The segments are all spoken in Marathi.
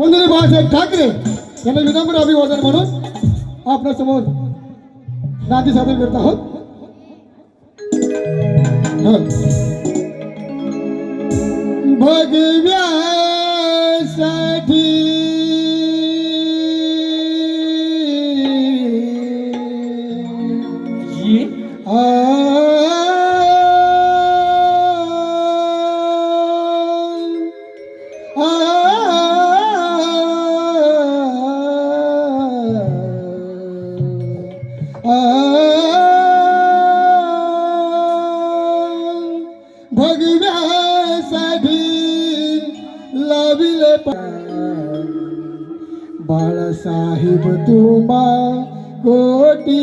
वंदनीय बाळासाहेब ठाकरे यांना विनम्र अभिवादन म्हणून आपल्या समोर नांदी सादर करत आहोत. भगव्यासाठी भगव्यासाठी लाविले बाळासाहेब तुम्हा कोटी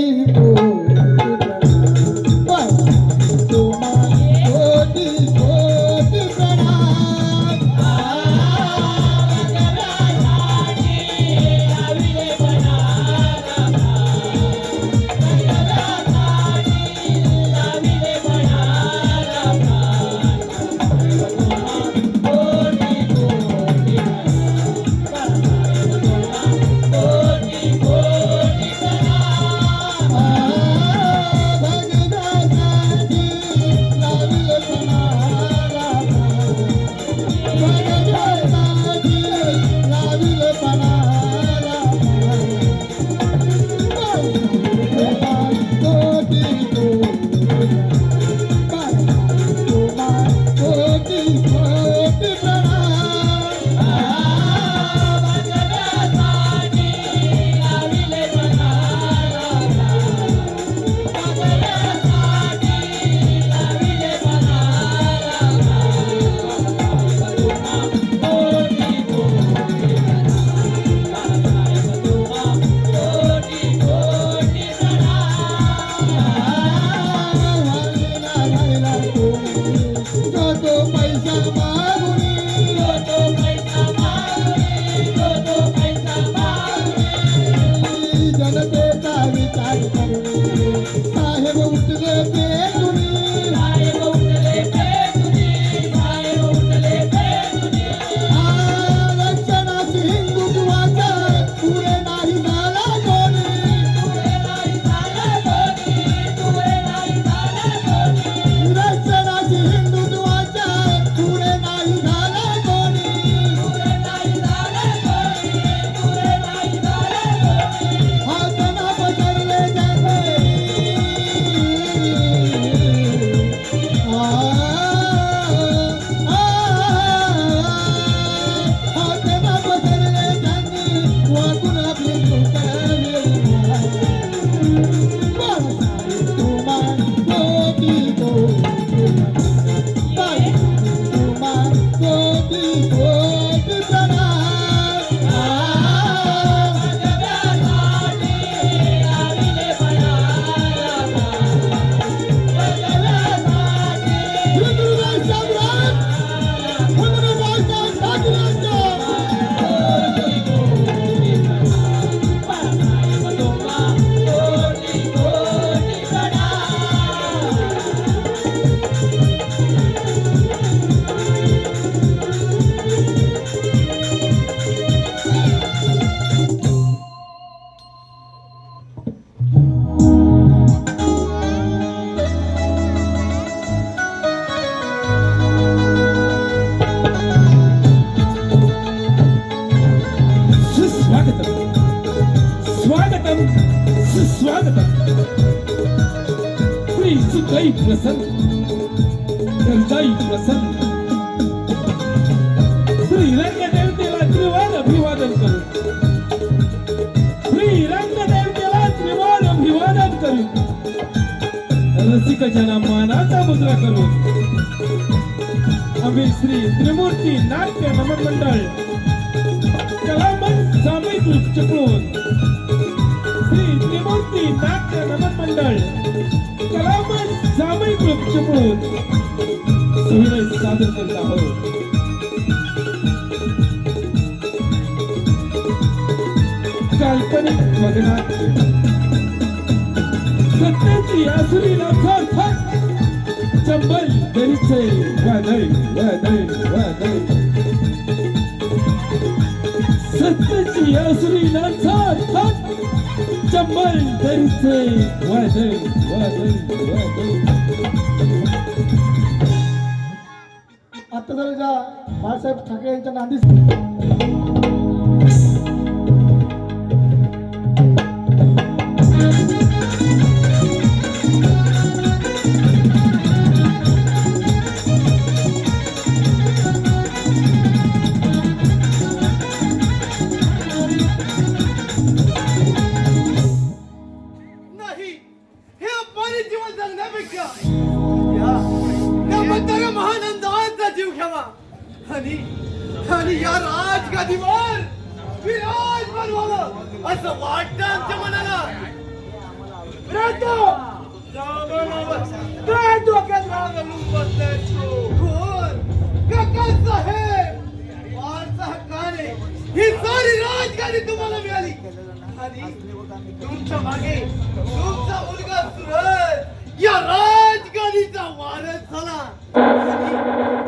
सुखई प्रसन्न कर्जाई प्रसन्न श्री रंगदेवतेला त्रिवार अभिवादन करू. श्री रंगदेवतेला त्रिवार अभिवादन करू. रसिक जना मानाचा मुद्रा करू. आम्ही श्री त्रिमूर्ती नाट्य नमन मंडळ कलामंच सामूहिक ग्रुप चिपळूण श्री त्रिमूर्ती नाट्य नमन मंडळ कलामंच सामूहिक ग्रुप चिपळूण सोहळे सादर करत आहोत. काल्पनिक मगनात सत्याची आसुरीला सार्थक चंबल दरीचे वादळ वादळ वादळ सत्याची असुरी नाचार थाट चंबल दरीचे वादळ वादळ वादळ. आता जर ज्या बाळासाहेब ठाकरे यांच्या नांदी नाही हे अपमानित जीवन जगण्यापेक्षा या मतदार महानंदाचा जीव घ्यावा आणि आणि या राजगादीवर विराजमान व्हावं असं वाटतं आमच्या मनाला. काय डोक्यात घालून बसलाय तू? कोण? काकासाहेब फारसा हक्काने ही सारी राजगादी तुम्हाला मिळाली आणि तुमच्या मागे तुमचा मुलगा सूरज या राजगादीचा वारस झाला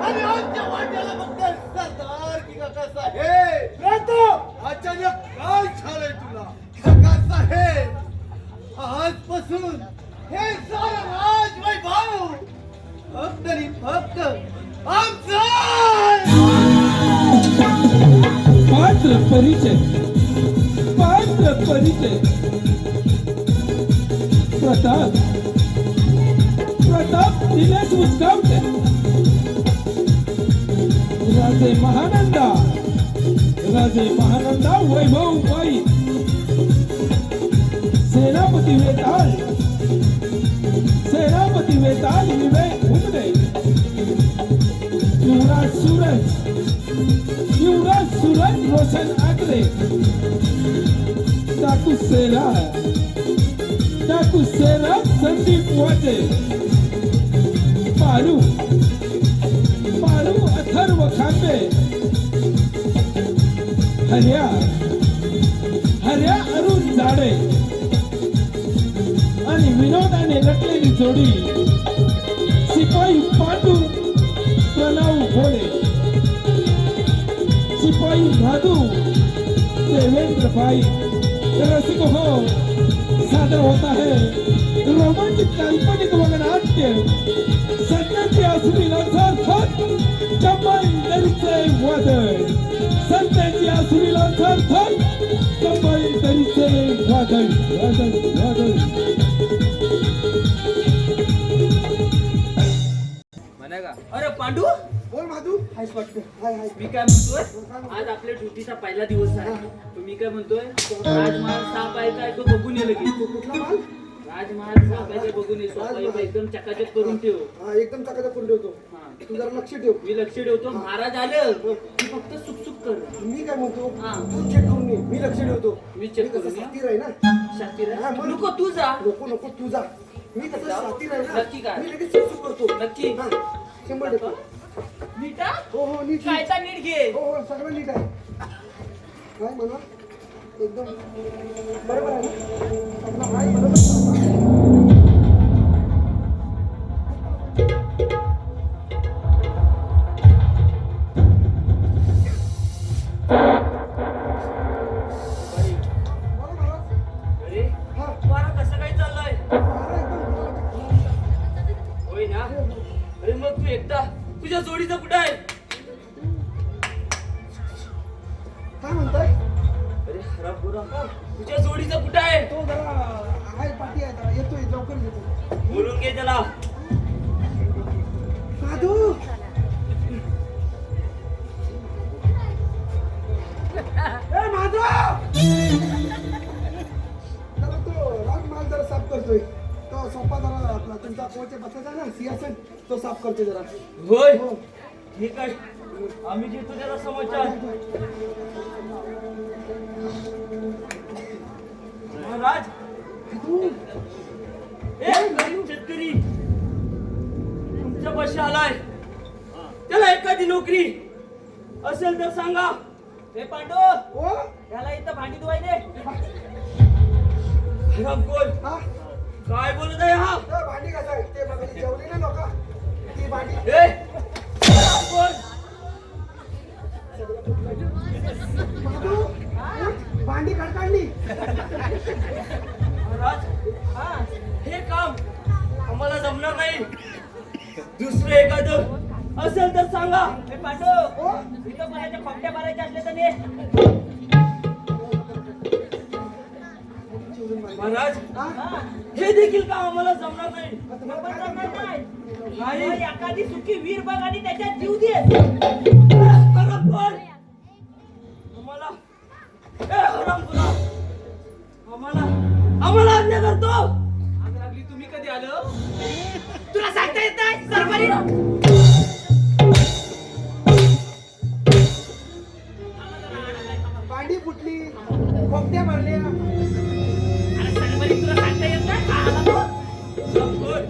आणि आमच्या वाट्याला फक्त सरदार की काकासाहेब राहतो. अचानक काय झालंय तुला काकासाहेब? आजपासून हे सारं राजवैभव फक्त आणि फक्त आमचा. पात्र परिचय पात्र परिचय. प्रताप प्रताप दिल्यास उचकावते. राजे महानंदा वैभव वाई. सेनापती वेताल विवेक उमरे. युवराज सूरज रोशन आगरे. टाकू सेरा संदीप वाटे. पारू अथर्व खांबे. हर्या अरुण जाडे आणि विनोदाने नटलेली जोडी सिपाही पांडू प्रणव घोडे. सिपाही भादू देवेंद्र भाई. रसिक हो सादर होता है रोमांटिक काल्पनिक वगनाट्य. सत्याची असुरी नाचार थाट चंबल दरीचे वादळ. सत्याची असुरी नाचार थाट चंबल दरीचे वादळ वादळ वादळ. अरे पांडू बोल माधू. हायस वाटतं. हाय हाय. मी काय म्हणतोय आज आपल्या ड्युटीचा पहिला दिवस आहे. तर मी काय म्हणतोय राजमहाल साप आहे काय तो बघून ये लगेच. कुठला माल? राजमहाल साप आहे ते बघून ये. स्वतः एकदम चकाचक करून ठेव. हा एकदम चकाचक करून ठेवतो. हा. तू जरा लक्ष ठेव. मी लक्ष ठेवतो. महाराज आलं की फक्त सुकसुक कर. मी काय म्हणतो हा. तू चेक करून ये. मी लक्ष ठेवतो. मी check कसं करून ये. साथीर आहे ना. शातीर हा, मग. नको तू जा. नको तू जा. मी कसं जाऊ? साथीर आहे ना. नक्की काय? मी लगेच सुक करतो. नक्की? हा, 100%. नीटा हो नीट काय नीट. तर नीट घे. हो सगळं नीट आहे. काय म्हणा एकदम बरोबर आहे ना. सगळं आहे बरोबर. अरे वारा कसं काय चाललंय? होय ना. अरे मग तू एकटा तुझ्या जोडीचं कुठं आहे? काय म्हणताय? अरे खराब बुरा तुझ्या जोडीचं कुठं आहे? तो जरा आहे पाठी आहे जरा येतोय लवकर येतो. बोलून घे त्याला. साधू ए माधव जरा तो राजमहाल जरा साफ करतोय. तो सोपा जरा आपला तुमचा कोचे बसायचा ना सिंहासन तो साफ करतोय जरा. होय हो ठीक आहे. आम्ही देतो त्याला समाचार. महाराज एक गरीब शेतकरी तुमच्या पाशी आलाय. त्याला एखादी नोकरी असेल तर सांगा. हे पांडू हो त्याला इथं भांडी धुवाय दे. बोल हा काय बोलत आहे हा? ते भांडी घासाय ते बघा जेवली ना लोक ती भांडी. ए बोल माधू महाराज हा हे काम आम्हाला जमणार नाही. दुसरं एखादं असेल तर सांगा. हे पांडू हो इथं कोणाच्या खोपट्या मारायच्या असल्या तर ने. महाराज हा हे देखील काम आम्हाला जमणार नाही. पण जमणार नाही. नाही. मग एखादी सुखी वीर बघ आणि त्याच्यात जीव दे. बरोबर. आम्हाला ए हरामखोरा. आम्हाला आज्ञा करतो. आग लागली तुम्ही कधी आलं? तुला सांगता येत नाही सरकारी. भांडी फुटली खोपट्या मारल्या अरे सरकारी तुला सांगता येत नाही. हा, आला तो. बरोबर.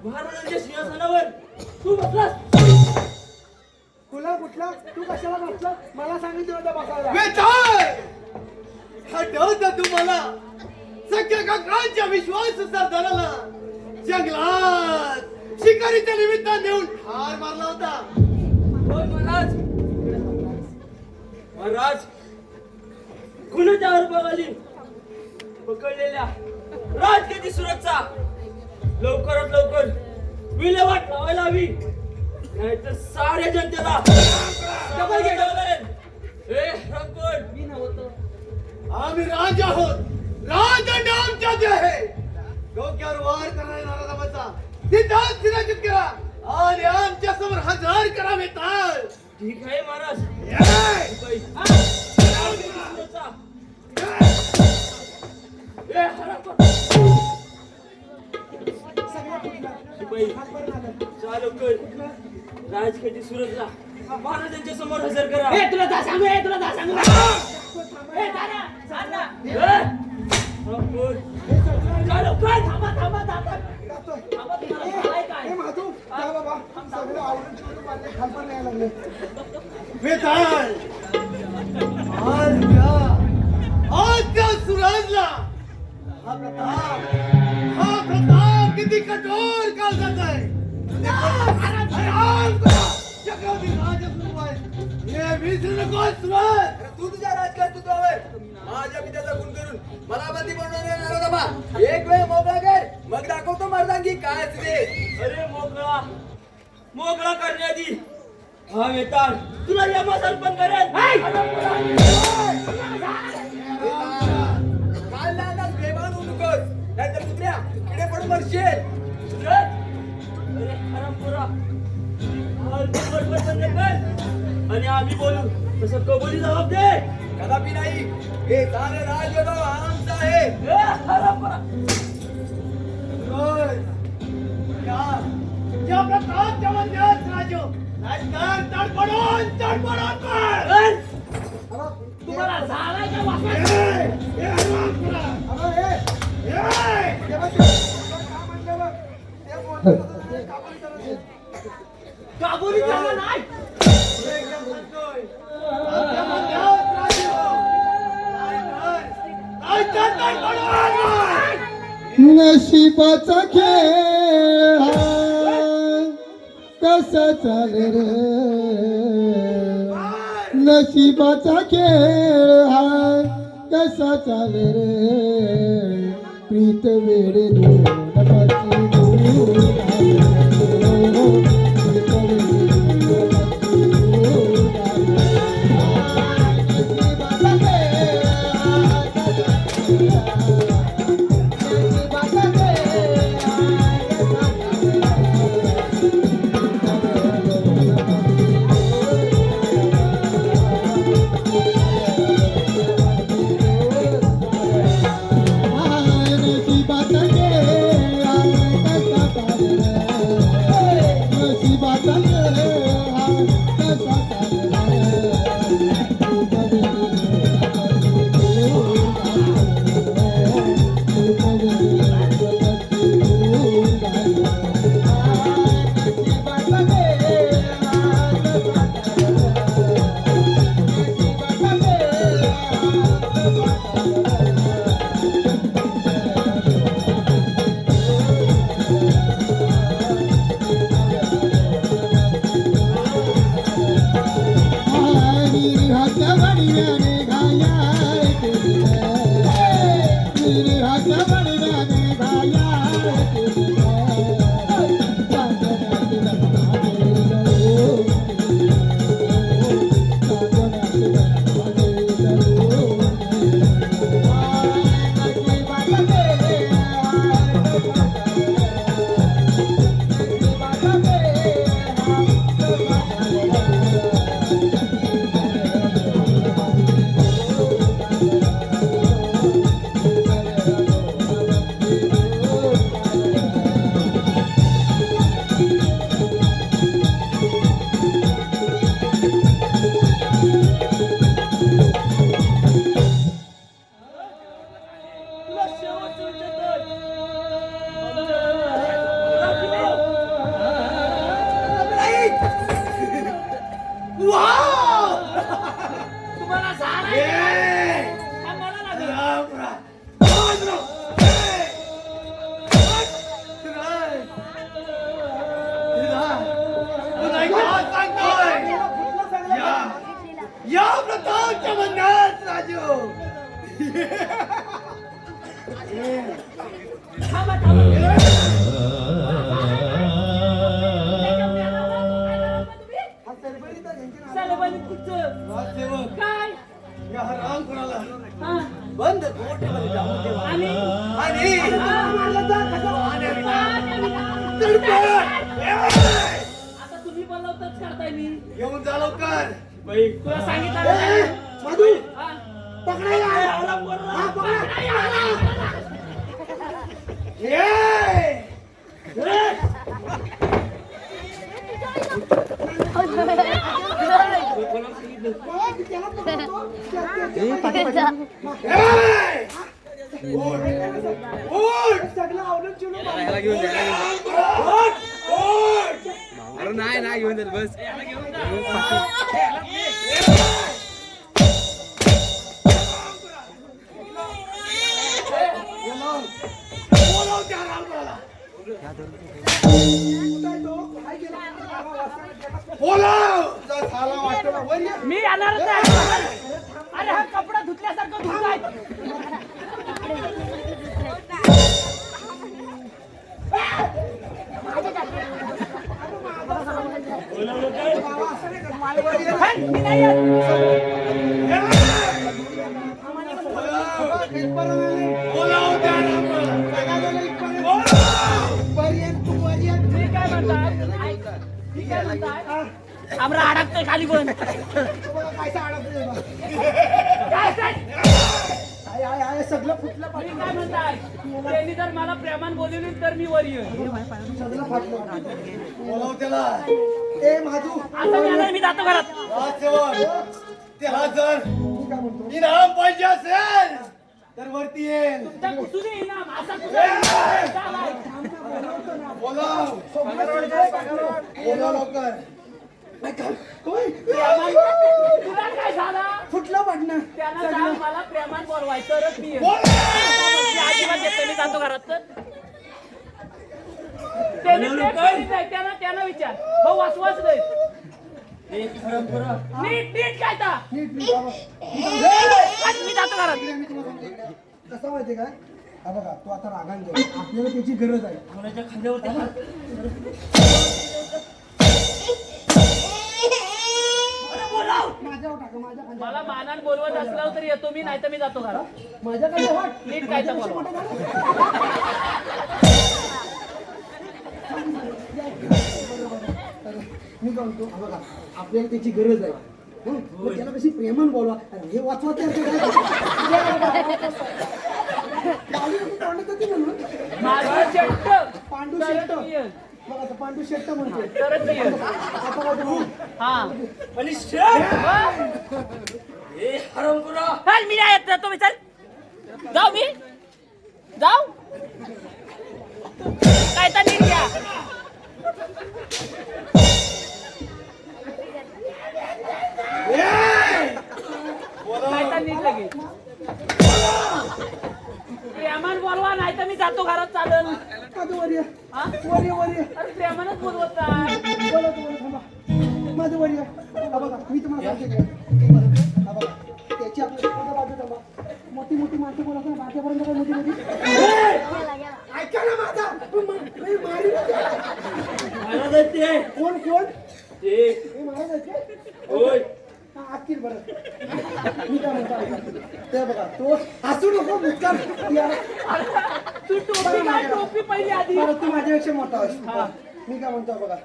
महाराजांच्या सिंहासनावर तू बसलास. तुला कुठला तू कशाला बसला मला सांगितलं होतं बसायला हटवता तुम्हाला सख्या काकांच्या विश्वास सरदाराला जंगलात शिकारीच्या निमित्ताने नेऊन ठार मारला होता. होय महाराज. महाराज कुणाच्या आरोपाखाली पकडलेल्या राजगती सुरक्षा लवकरात लवकर विल्हेवाट लावायला हवी. नाहीतर साऱ्या जनतेला डबल घ्यायला. ए रंगपूर मी नव्हतो. आम्ही राज आहोत. राजदंड आमच्याच आहे. डोक्यावर वार करणाऱ्या नाराजाचा तिथंच सिराजित करा आणि आमच्या समोर हजर करा बेताल. ठीक आहे महाराज. ए! बाई. सुरक्षा. ए हरामखोर. सगळ्या फुटल्या बाई. हात वर नादात. चालू कर. राजगती सुरक्षा महाराजांच्या समोर हजर करा. ए तुला जा सांगू. ए तुला जा सांगू. ए जा ना. सांग ना. ए! रंगपूर. चालू कर. थांबा थांबा थांबा. जातोय. थांबा तुम्हाला झालंय काय? ए माधू जा बाबा सगळं आवडून चिवडून मारले खालपर नाही लागले बेताल आज त्या सुराजला हा प्रताप किती कठोर काळजात आहे. चक्रवर्ती राजस्वरूप आहे. हे विसरू नकोस सुराज. तू तुझ्या राजकारणावर माझ्या पित्याचा गुण करून मला बंदी बनवून येणार होता बा. एक वेळ मोकळा कर मग दाखवतो मर्दांगी काय असते. अरे मोकळा मोकळा करण्याआधी हा वेताळ तुला यमासर्पण करेल. काल लहानास बेभान होऊ नकोस नाहीतर कुत्र्या किडे पडून मरशील. अरे हरामखोरा. फालतू बडबड बंद कर आणि आम्ही बोलू तसं कबुली जबाब दे. कदापि नाही. हे सारे राजगाव आमचा आहे. ए हरामखोरा. या प्रतापच्या मंदिरात राजो राजकार तडपडून कर. कर. तुम्हाला झालाय का वापर? ए हनुमानपुरा. अरे ए ए! तेव्हा ते का म्हणलं बघ ते बोलत होतं ते काबुली करत होते. काबुली झाला नाही. एकदम म्हणतोय. आमच्या मंदिरात राजो. राजकार तडपडून. नशिबाचा खेळ हा कसा चाले रे. नशिबाचा खेळ हा कसा चाले रे. प्रीत वेळ दोनाची दूर प्रीत वेळ दोनाची दूर नशिबाचा खेळ हा कसा चाले थांबा थांबा हा सरबरीत आहे, यांची नावं. सलबनी कुठचं राजसेवक काय या हराम कोणाला हा बंद कोठेमध्ये जाऊन ठेवा. आणि आणि मारलं तर कसं? आता तुम्ही बोलवताच करताय मी येऊन जा लवकर. तुला सांगितलं ए, ना. माधू हा. पकडा यार. हा, पकडा. ये! त्याला पकडतो. ये! उठ! उठ! सगळं आवडून चिडून उठ! उठ! अरे नाही घेऊन जाईल बस बोलाव त्या हरामखोराला. काय तो? काय केलं? बोलाव! तुझा झाला वाटतो ना. वर ये. मी येणारच नाही. अरे हा कपडा धुतल्यासारखं धुताय मी नाही येत. बोलाव त्या हरामखोराला. बोलाव! मी काय म्हणताय ऐक. मी काय म्हणताय आमरा अडकतोय खाली पण काय काय सगळं फुटलं मी काय म्हणताय त्यांनी जर मला प्रेमान बोलवली तर मी वर येईन सगळं फाटलं. बोलाव त्याला. ए माधू आता मी आलोय, मी जातो घरात राजसेवक त्याला जर मी काय म्हणतो इनाम पाहिजे असेल तर वरती येईल. तुमच्या कुठून इनाम असा कुठे चालाय बोलाव. बोलाव लवकर. प्रेमान तुला काय झाला फुटलं पडणं त्याला सांग मला प्रेमान बोलवाय तरच मी येईन. बोलाव! मी अजिबात येत नाही, मी जातो घरात तर त्याने ते करीत नाही, त्यानं विचार हो वासवास नाही नीट नीट काय ता नीट नीट बाबा. मी जातो घरात मी तुम्हाला सांगतो इकडे. कसं माहितीये काय हा बघा तो आता रागान जाईल आपल्याला त्याची गरज आहे कोणाच्या खांद्यावरती हात? अरे बोलाव. माझ्यावर टाका माझ्या खांद्यावर. मला मानान बोलवत असलं तर येतो मी नाही तर मी जातो घरात माझ्याकडे वाट नीट काय तर बोलवा मी काय म्हणतो हा बघा आपल्याला त्याची गरज आहे हं? मग त्याला कशी प्रेमान बोलवा अरे हे वाचवा माझं शेट्ट पांडू तरच शेट्ट मी येईन. बघा आता पांडू शेट्ट म्हणतोय तरच मी येईन. आता बघा तुम्ही. हा आणि शेठ! हे हरामखोरा. चल मी नाही येत तुम्ही चल जाऊ मी जाऊ काय तर नीट घ्या काय तर नीट लगेच प्रेमान बोलवा नाही तर मी जातो घरात चालल माझं वर ये. हा वर ये, वर ये. अरे प्रेमानच बोलवत आहे. बोला तुम्हाला थांबा माझं वर ये. हा बघा मी तुम्हाला सांगते काय हा बघा त्याची आपल्या बाजू थांबा मोठी मोठी माणसं बोलत ना बाकीपर्यंत काय मोठी मोठी ऐका ना माझा मारी मला जायचंय. कोण कोण ते हे महाराज आहेत का? होय हा, आतील बरं मी काय म्हणतो ऐका. ते बघा तो हसू नको मुक्काम या. तू टोपी काय टोपी पहिली आधी बरं, तू माझ्यापेक्षा मोठा आहेस. मी काय म्हणतो बघा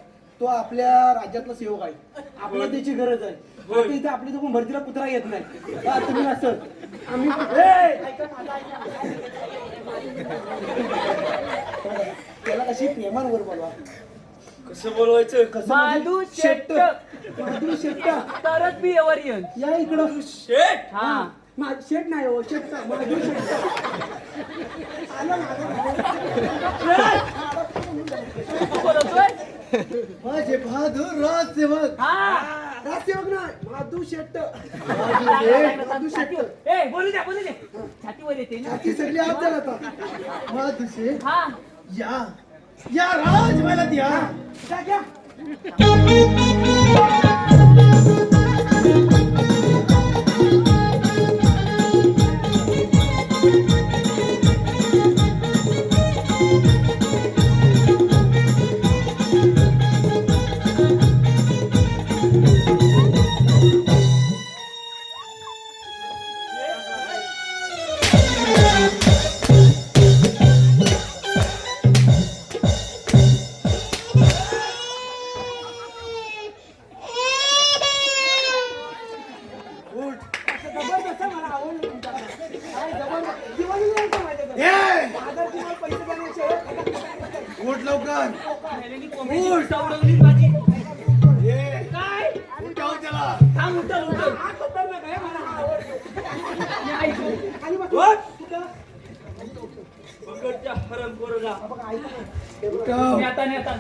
तो आपल्या राज्यातला सेवक आहे आपल्याला त्याची गरज आहे आता इथे आपली कोण भरतीला कुत्रा येत नाही हा, तुम्ही असं आम्ही ऐका माझं ऐका. त्याला कशी प्रेमांवर बोलवा कसं बोलवायचं? कसं म्हणजे? माधू शेट्ट शेट्ट माधू शेट्ट तरच मी वर येईन या इकडं शेठ! हा शेट नाही हो शेट्ट माधू शेट्ट आलं तू बोलतोय माझे बहादूर राजसेवक हा राजसेवक नाही माधू शेट्ट माधू शेट्ट. ए बोलू द्या छातीवर येते ना ती सगळी आपल्याला आता माधू शेट्ट हा या राजमहालात या. घ्या उठ लवकर मेलेली कोंबडीची पिसा उडवली माझी. ये काय उठाव त्याला थांब उठल उठल. मी ऐकू. खाली बस. उठ. पकडच्या हरमखोराला बघा ऐका. उठाव. नेता नेता.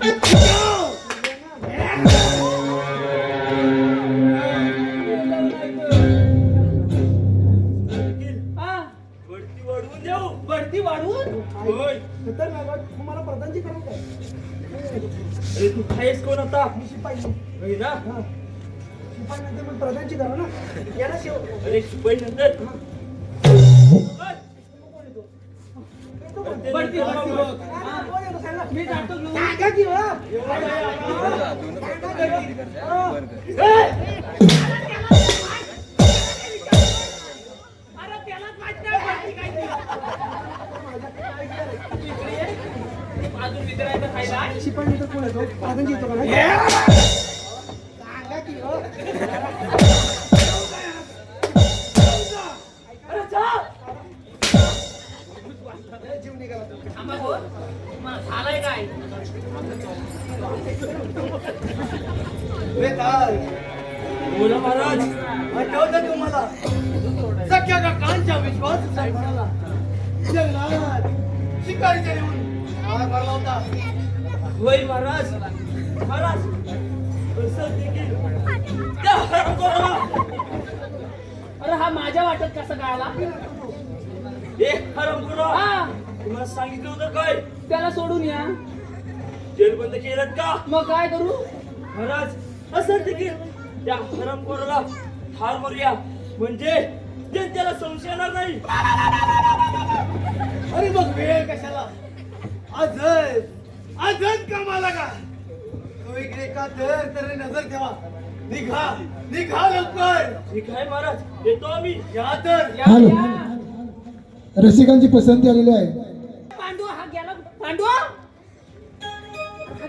हा वरती वाढवून देऊ. बढती वाढवून. होय. खतरनाक आहे. तुम्हाला प्रधानची करायचं काय? अरे तू खायस कोण आता? मी शिपाई. होय ना? हा. शिपाई नंतर मग प्रधानची करा ना. याला शेव. अरे शिपाई नंतर बढती हा, कोण येतो सांगा? मी जातो घेऊन. सांगा की हो. अरे त्यालाच माहित नाही बढती काय ती. तू इकडे ये. अजून विचारायचं खायला. शिपाई नंतर कोण येतो? प्रधानची येतो का नाही? सांगा की हो. अरे जा. जीव निघाला. थांबा हो. मला झालंय काय? बेताल बोला महाराज. आठवतं तुम्हाला सख्या काकांच्या विश्वास साहेबाला जंगलात शिकारीच्या येऊन हार मारला होता. होय महाराज. महाराज असं देखील त्या हरमखोराला अरे हा माझ्या वाटत कसा कळाला? हे हरमखोरा हा तुम्हाला सांगितलं होतं काय? त्याला सोडून या. जेल बंद केलं का? मग काय करू? महाराज असं देखील त्या हरमखोराला ठार मारूया म्हणजे जनतेला संशय येणार नाही. अरे मग वेळ कशाला? आजच कामाला का? तू इकडे का तरी नजर ठेवा. निघा लवकर. ठीक आहे महाराज येतो आम्ही. या तर या, या. रसिकांची पसंती आलेली आहे. पांडू हा गेला पांडू हा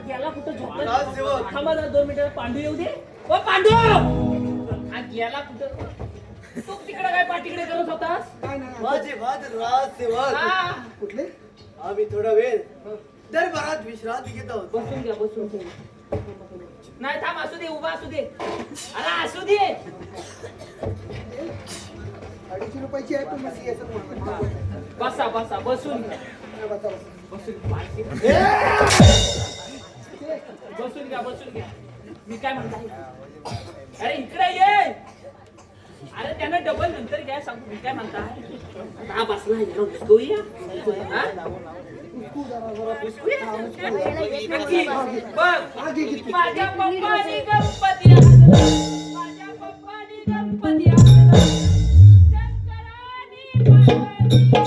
गेला कुठं झोपला? राजसेवक. थांबा जरा 2 मिनिटं पांडू येऊ दे. ओ पांडू हा गेला कुठं? तू तिकडे काय पाठीकडे करत होतास? काय नाही. माझे राजसेवक हा कुठले? आम्ही थोडा वेळ दरबारात विश्रांती घेत आहोत. बसून घ्या बसून घ्या. नाही थांब असू दे उभा असू दे. अरे असू दे. 250 रुपयाची आहे पण मग याचं म्हणतो. बसा बसा बसून घ्या. बसा, बसा. बसून पालखी. बसून घ्या बसून घ्या. मी काय म्हणताय? अरे इकडे ये. अरे त्यांना डबल नंतर घ्या सांगतो. मी काय म्हणताय? हा बसला आहे जरा उचकूया. हा? उचकूया? नक्की. बघ. माझ्या पप्पानी गणपती आणला. माझ्या पप्पानी गणपती आणला. शंकरानी पार्वती.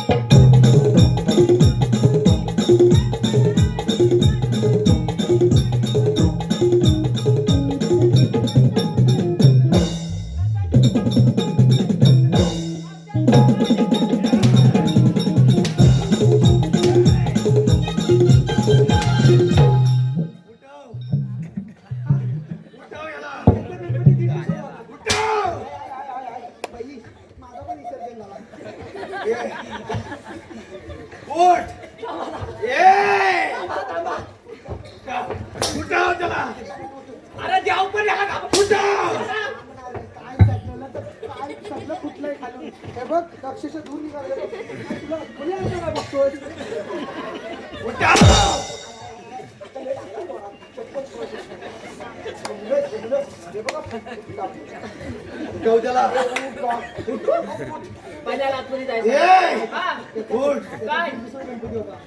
उठाव याला. उठाव. बाई, माझा पण विसर्जन झाला. उठ. उठाव त्याला. अरे देव पण याला घाबरतो. उठाव. काय सगळं तर काय सगळं फुटलंय खालून. हे बघ अक्षरशः दूर निघाले बघ. तुला कोणी आणलं काय बघतोय? उठाव. हे बघा. उठाव त्याला. पहिल्याला आतमध्ये ए! जायचं. हा. उठ. काय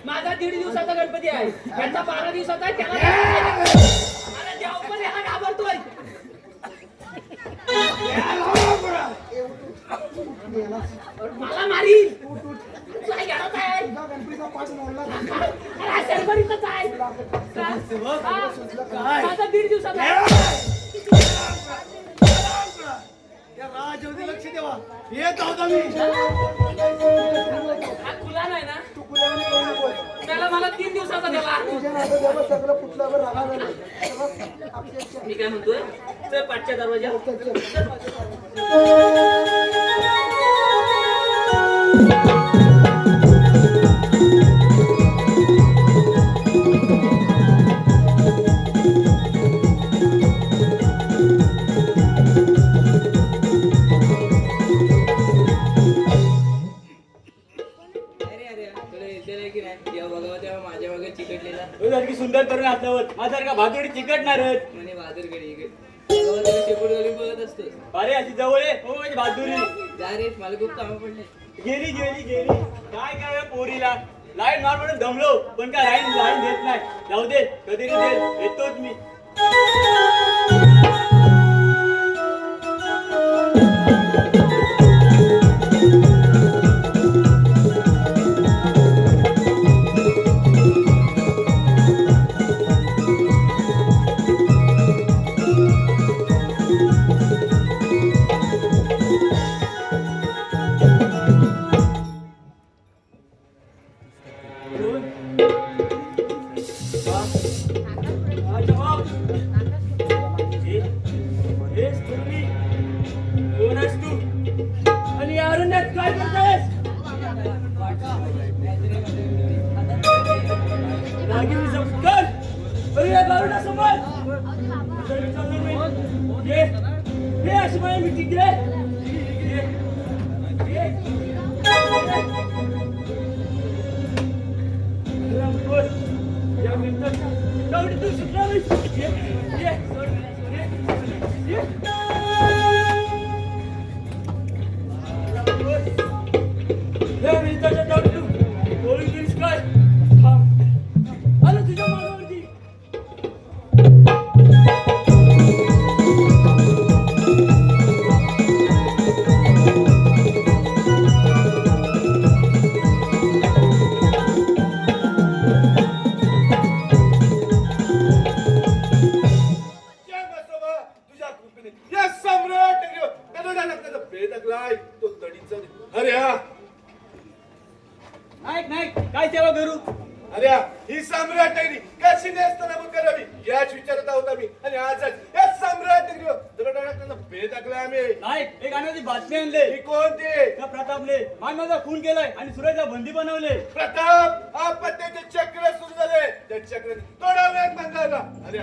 माझा 1.5 दिवसाचा गणपती आहे. यांचा 12 दिवसाचा आहे. त्याला अरे देव पण याला घाबरतोय. मला मारील. तुला घरात आहे. तुझा गणपतीचा पाठ मोडला. अरे शर्मरीतच आहे. हा. माझा 1.5 दिवसाचा आहे. या राजावरती लक्ष ठेवा. येत आहोत आम्ही. हा खुला नाही ना. तू कुणाला करू नको. त्याला मला 3 दिवसाचा दिला. तुझ्या नातं जेव्हा सगळं फुटल्यावर रागा झालं. तेव्हा अक्षरशः मी काय म्हणतोय चल पाठच्या दरवाजा. चल, चल. आहे की नाही जेव्हा बघावं तेव्हा माझ्या वगैरे चिकटलेला तुझ्यासारखी सुंदर तरुण असल्यावर माझ्यासारखा भातोडी चिकटणारच. म्हणे बहादूरगडी इकडे बघावं तेव्हा शेपूट घालून बघत असतोस. अरे अशी जवळ आहे हो माझी बहादुरी. जा रे मला खूप कामं पडले. गेली गेली गेली काय काय पोरीला लाईन मार म्हणून दमलो पण काय लाईन लाईन देत नाही. जाऊ दे कधी देत येतोच मी. काय सेवा करू? अरे ही सम्राट नगरी कशी नेस्तनाबूत करावी याच विचारत आहोत आम्ही. आणि आजच या सम्राट नगरीवर दगडाला भेद टाकलाय आम्ही. नाही एक आनंदी बातमी आणले. ही कोणते? त्या प्रतापले माझा खून केलाय आणि सुरेशला बंदी बनवले. प्रताप आपत्तीचे चक्र सुरू झाले. त्या चक्र तोडाव्यात बांधायला. अरे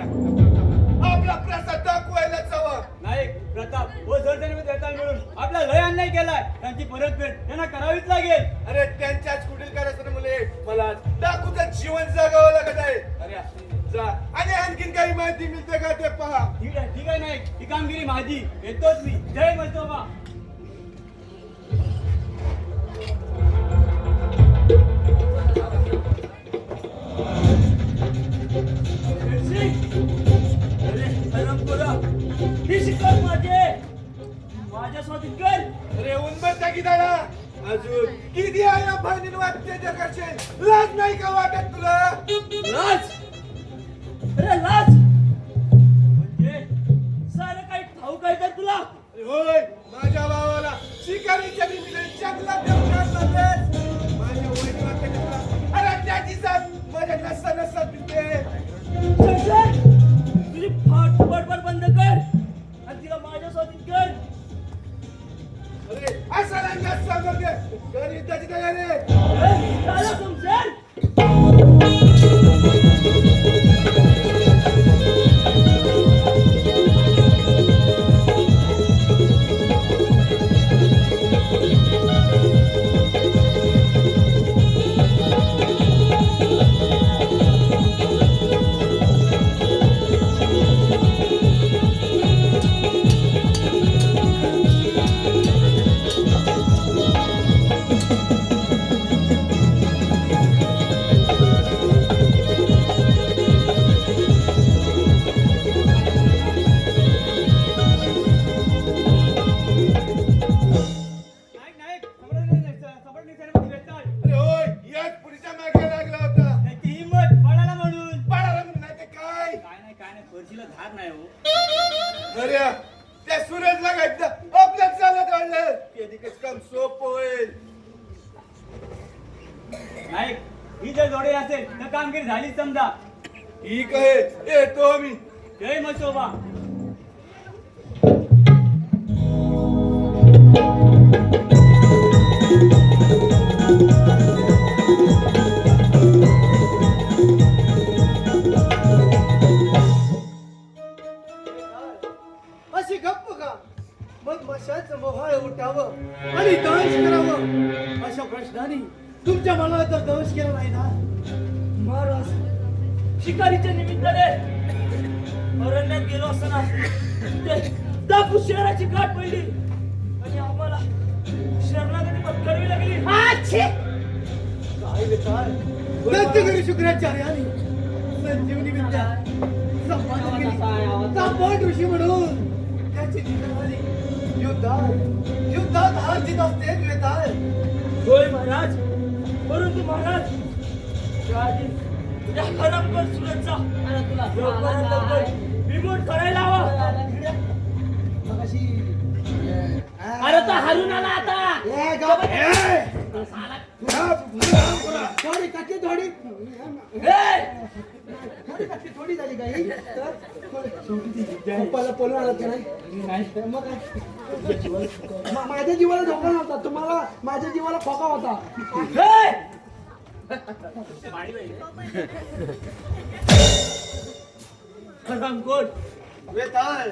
आपला प्रसाद दाखवायला जावा. नाही प्रताप व जर त्याने देता मिळून आपला लय अन्याय केलाय त्यांची परतफेड त्यांना करावीच लागेल. अरे त्यांच्याच कुटील करायचं मुले मला डाकूचं जीवन जगावं लागत आहे. अरे जा आणि आणखीन काही माहिती मिळते का ते पहा. ठीक आहे नाही ही कामगिरी माझी येतोच मी. जय मस्तोबा. माझ्या स्वाधीन कर. अरे उन्मत्त की दादा अजून किती आहे बहिणीन वाटते जगाचे लाज नाही का वाटत तुला? लाज? अरे लाज म्हणजे सारं काही ठाऊक आहे तर तुला? होय माझ्या भावाला शिकारीच्या निमित्ताने जंगलात देवचार लागलेस. माझ्या वहिनी वाटते का तुला? अरे त्याची साथ माझ्या नसा नसात दिसते. तुझी फाट बडबड बंद कर आणि तिला माझ्या स्वाधीन कर. अरे असा रंगात सांगत आहे. घरी त्याची तयारी. झालं समजेल. त्या सूरजला घातलं आपल्यात चालत आणलं अधिकच काम सोपं होईल. नाईक ही जर जोडी असेल तर कामगिरी झाली समजा. ठीक आहे येतो आम्ही. जय मसोबा. अशी गप्प का? मग मशाचं मोहाळ उठावं आणि डान्स करावं अशा प्रश्नाने तुमच्या मनाला तर दंश केला नाही ना महाराज शिकारीच्या निमित्ताने अरण्यात गेलो असताना ते दापू शहराची गाठ पडली आणि आम्हाला शरणागती पत्करावी लागली. काय विचार दत्तगिरी शुक्राचार्याने संजीवनी विद्या संपादन केली. तापण ऋषी म्हणून त्याची निवड झाली. युद्धात हार जीत असते द्वेताळ. होय महाराज, परंतु महाराज त्याआधी त्या हरमकर सुरतचा लवकरात लवकर बिमोड करायला हवा. अरे तो हरून आला आता. थोडी कटली थोडी थोडी झाली काही तर पप्पाला पळून आलात का नाही मग काय? माझ्या जीवाला धोका नव्हता तुम्हाला माझ्या जीवाला खोका होता. हरामखोर वेताळ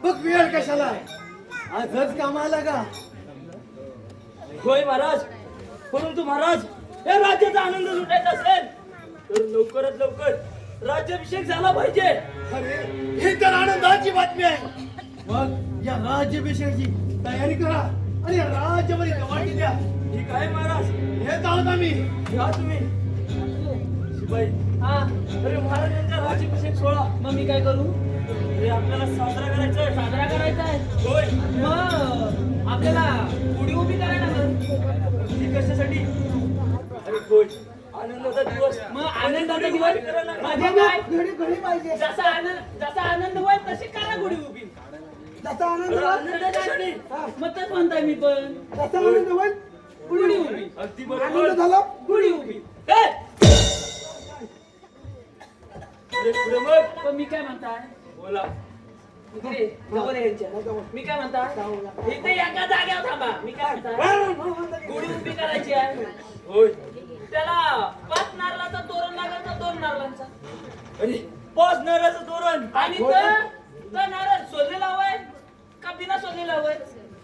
बघ वेळ कशाला आहे? आजच कामाला का? होय महाराज, परंतु महाराज या राज्याचा आनंद लुटायचा असेल तर लवकरात लवकर राज्याभिषेक झाला पाहिजे. अरे ही तर आनंदाची बातमी आहे. मग या राज्याभिषेकाची तयारी करा आणि या राज्यामध्ये गवाटी द्या. ठीक आहे महाराज, येत आहोत आम्ही. या तुम्ही. शिपाई, हा अरे महाराजांचा राज्याभिषेक सोहळा मग मी काय करू? हे आपल्याला साजरा करायचा आहे. साजरा करायचा आहे. होय, मग आपल्याला गुढी उभी करायला लागेल. ही कशासाठी? अरे होय, आनंदाचा दिवस. मग आनंदाचा दिवस माझ्या काय घडी पाहिजे जसा आनंद होय तशी करा गुढी उभी. जसा आनंद अरे होईल आनंदाच्या क्षणी. मग तेच म्हणताय मी पण जसा आनंद होईल गुढी उभी. अगदी आनंद बरोबर. झाला गुढी उभी. ए! अरे पुढे मग पण मी काय म्हणताय बोला. इकडे जवळ ये यांच्या. मी काय म्हणताय इथे एका जागेवर थांबा. मी काय म्हणताय गुढी उभी करायची आहे. होय, त्याला 5 नारळाचा तोरण लागेल का 2 नारळांचा? अरे 5 नारळाचं तोरण. आणि तो नारळ सोललेला हवाय का बिना सोललेला हवाय?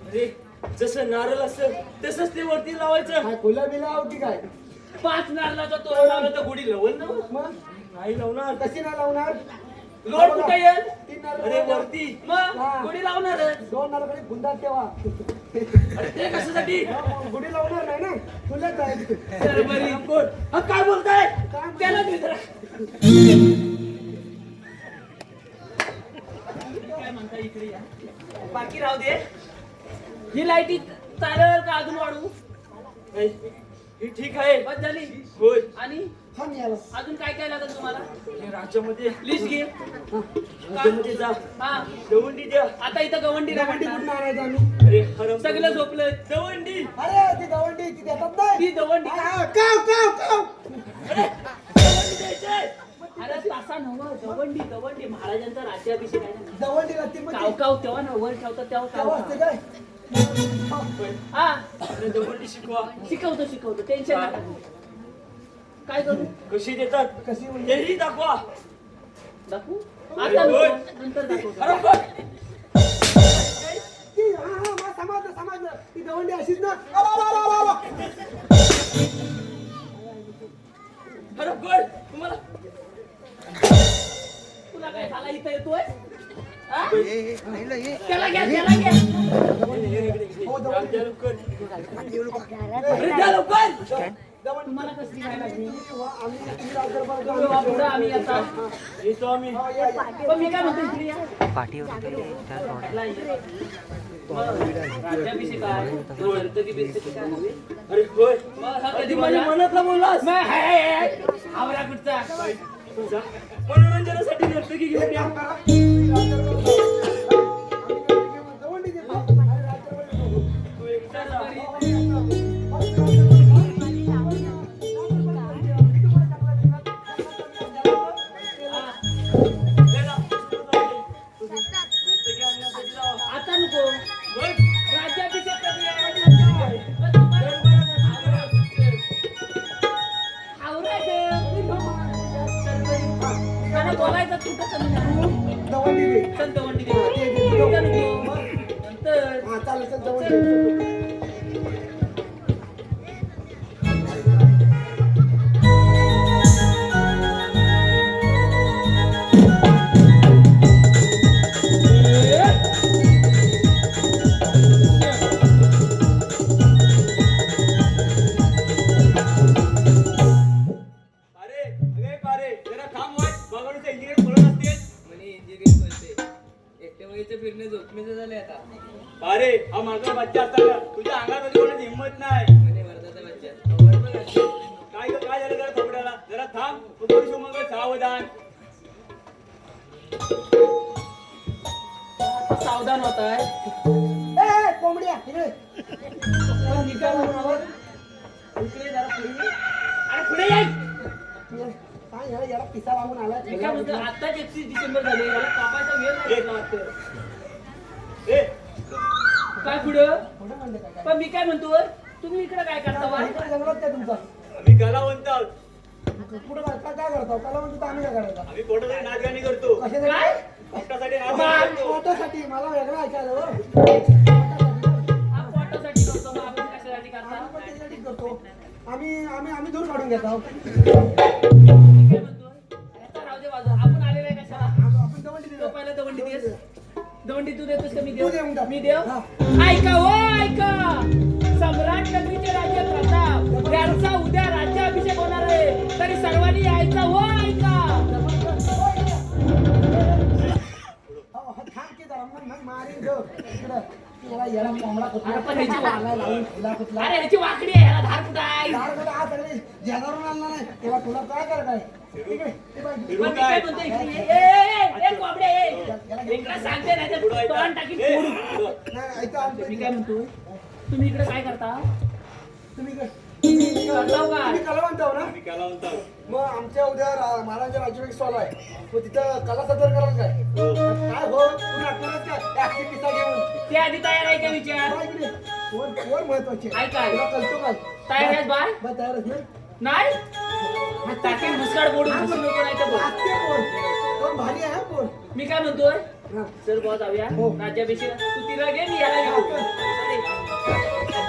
अरे जसं नारळ असतं तसंच ते वरती लावायचं. काय फुलं बिला होती काय 5 नारळाचा तोरण लावलं तर गुढी लवल ना. मग नाही लावणार. कशी नाही लावणार लोट कुठे येईल? 3 नारळ अरे वरती. मग गुढी लावणारच. 2 नारळ गुंडात ठेवा अरे ते कशासाठी? गुढी लावणार नाही ना फुलंच आहे हरामखोर. हा काय बोलताय? त्याला विचारा. काय म्हणता इकडे या. बाकी राहू दे. ही लाईटी चालेल का अजून वाढू? नाही, ही ठीक आहे. बस झाली. होय, आणि थांब याला अजून काय काय लागेल तुम्हाला? हे राज्यामध्ये लिस्ट घे. राज्यामध्ये जा. हा दवंडी द्या. आता इथं गवंडी गवंडी राहणार. कुठून आणायचं आम्ही अरे हराम सगळं झोपलं. दवंडी. अरे ती गवंडी ती देतात नाही ती दवंडी. काव काव काव दवंडी द्यायचंय. अरे तासा नव्ह दवंडी दवंडी महाराजांचा राज्याभिषेक आहे ना. गवंडीला ती काव म्हणजे काव तेव्हा ना वर ठेवतात तेव्हा काव तेव्हा असते काव. काय हा अरे दवंडी शिकवा. शिकवतो टेन्शन नका घेऊ. काय करू? कशी देतात कशी म्हणजे हेही दाखवा. दाखवू? आता होय. नको, नंतर दाखवतो. हरामखोर. ती मला समजलं ती गवंडी अशीच ना वा. हरामखोर, तुम्हाला तुला काय झाला इथं येतोय? हा? हे. त्याला घ्या. हो, द्या लवकर. अरे अरे द्या लवकर. तुम्हाला कसली काय लागली? आम्ही रात्रभर तेव्हा पुढं आम्ही आता. येतो आम्ही. पण मी काय म्हणतो इकडे या. राज्याभिषेक आहे. नर्तकीभिषेक आहे नव्हे. अरे होय, मग हा कधी कधी माझ्या मला मनातला बोललास. मग हाय. आवरा कुठचा? जा. मनोरंजनासाठी नर्तकी घेऊन या. गवंडी देतो आणि रात्रभर येतो. तू एकटा जा. नर्तकी आणण्यासाठी जावा. आता नको. मग राज्याभिषेक कधी आहे? पण तुम्हाला आवरायचं. मला बोलायचं तू कसं म्हणा? गवंडी दे चल दवंडी दे. नंतर नको. नंतर हा चालेल चल गवंडी काय झालं जरा थोबड्याला जरा थांब थोडी सुमंगल सावधान सावधान होत आहे ए कोंबड्या इकडे निकाल आवाज इकडे जरा पुढे अरे पुढे ये काय याला याला पिसा लागून आला मी काय म्हणतो आत्ताच 31 डिसेंबर झाले याला कापायचा वेळ नाही भेटला वाटतं ए काय पुढं पुढे म्हणले काय पण मी काय म्हणतोय तुम्ही इकडे काय करता बा इकडे जंगलात काय तुमचा आम्ही कलावंत आहोत पुढे काय करतो त्याला म्हणतो तर आम्ही काय करायचा आम्ही पोटासाठी नाचगाणी करतो कशासाठी काय पोटासाठी नाचगाणी करतो फोटोसाठी मला वेगळं ऐकायला हो. हा पोटासाठी करतो मग आपण कशासाठी करता आपण त्याच्यासाठी करतो आम्ही दूर काढून घेतो मी काय म्हणतोय आता राहू दे बाजू आपण आलेला आहे कशाला आपण दवंडी तो देतो पहिला दवंडी देस दवंडी तू देतोस का मी तू देऊन देव टाक. मी देव हा. ऐका हो ऐका सम्राट नगरीचे राजे प्रताप यांचा उद्या राज्याभिषेक होणार आहे तरी सर्वांनी ऐका हो ऐका थांब की जरा मग मारीन गं. इकडं. याला याला कोंबडा कुठला अरे पण ह्याची आलाय लावून फुला कुठला अरे ह्याची वाकडी आहे ह्याला धार कुठं आहे दार कुठं हा सगळे जगावरून आणला नाही तेव्हा तुला काय करत आहे इकडे ते बघ. पण मी काय म्हणतो इकडे ये. ए कोंबडे ये. इकडे सांगते नाही तर तोंड टाकीन फोडून. नाही ऐका आमचं. मी काय म्हणतो तुम्ही इकडे काय करता तुम्ही इकडे. करताव काय तुम्ही कलावंत आहो ना आम्ही कलावंत आहोत मग आमच्या उद्या महाराजा राज्याभिषेक सोहळा आहे मग तिथं कला सादर कराल काय हो. काय हो तुम्ही नाटकच काय ऍक्टिंग किस्सा घेऊन ते आधी तयार आहे का विचार काय इकडे वर महत्वाचे ऐका. तुला कळतो काय तयार आहेस बाय बा तयारच नाही नाही मग टाकीन मुसकाड बोडून घुसून नको नाही तर बोल. आजचे पोर पण भारी आहे हा पोर मी काय म्हणतोय हा. सर बहुत जाऊया हो. राज्याभिषेक तू तिला घे मी याला घेऊ चालेल.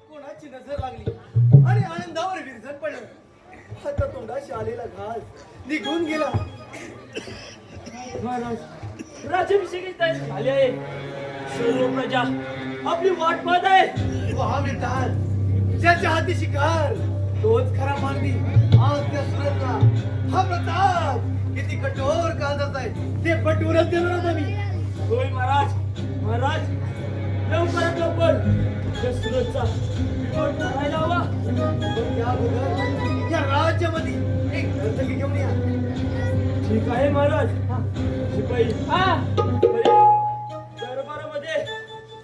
कोणाची नजर लागली आणि आनंदावर विरजन पडलं आता तोंडाशी आलेला घास निघून गेला महाराज राज्याभिषेक झाले आहे सर्व प्रजा आपली वाट पाहत आहे हा मिळतात ज्याच्या हाती शिकार तोच खरा मानवी आज त्या सुरतला हा प्रताप किती कठोर काळजाचा आहे ते पटवूनच देणार होतो मी होय महाराज लवकरात लवकर त्या सुरतचा विरोध करायला हवा पण त्या अगोदर या राज्यामध्ये एक नर्तकी घेऊन या ठीक आहे महाराज शिपाई हा दरबारामध्ये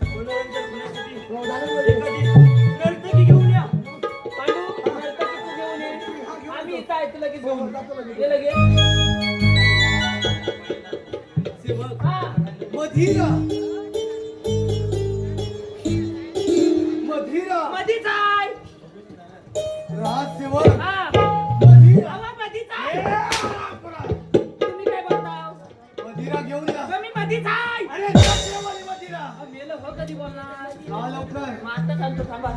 मनोरंजन होण्यासाठी मध्ये. एखादी नर्तकी घेऊन या पांडू नर्तकी तू घेऊन ये आम्ही इथं आहे तुला लगेच घेऊन ये लगेच सेवक हा मधीरा मधीरा मधीच आहे राजसेवक हा मधीरा बाबा मधीच आहे ए, बापरा. तुम्ही काय बोलता मधीरा घेऊन या मी मधीच आहे अरे राजसेवक मधीरा मेलं हो कधी बोलणार हा लवकर मग आता सांगतो थांबा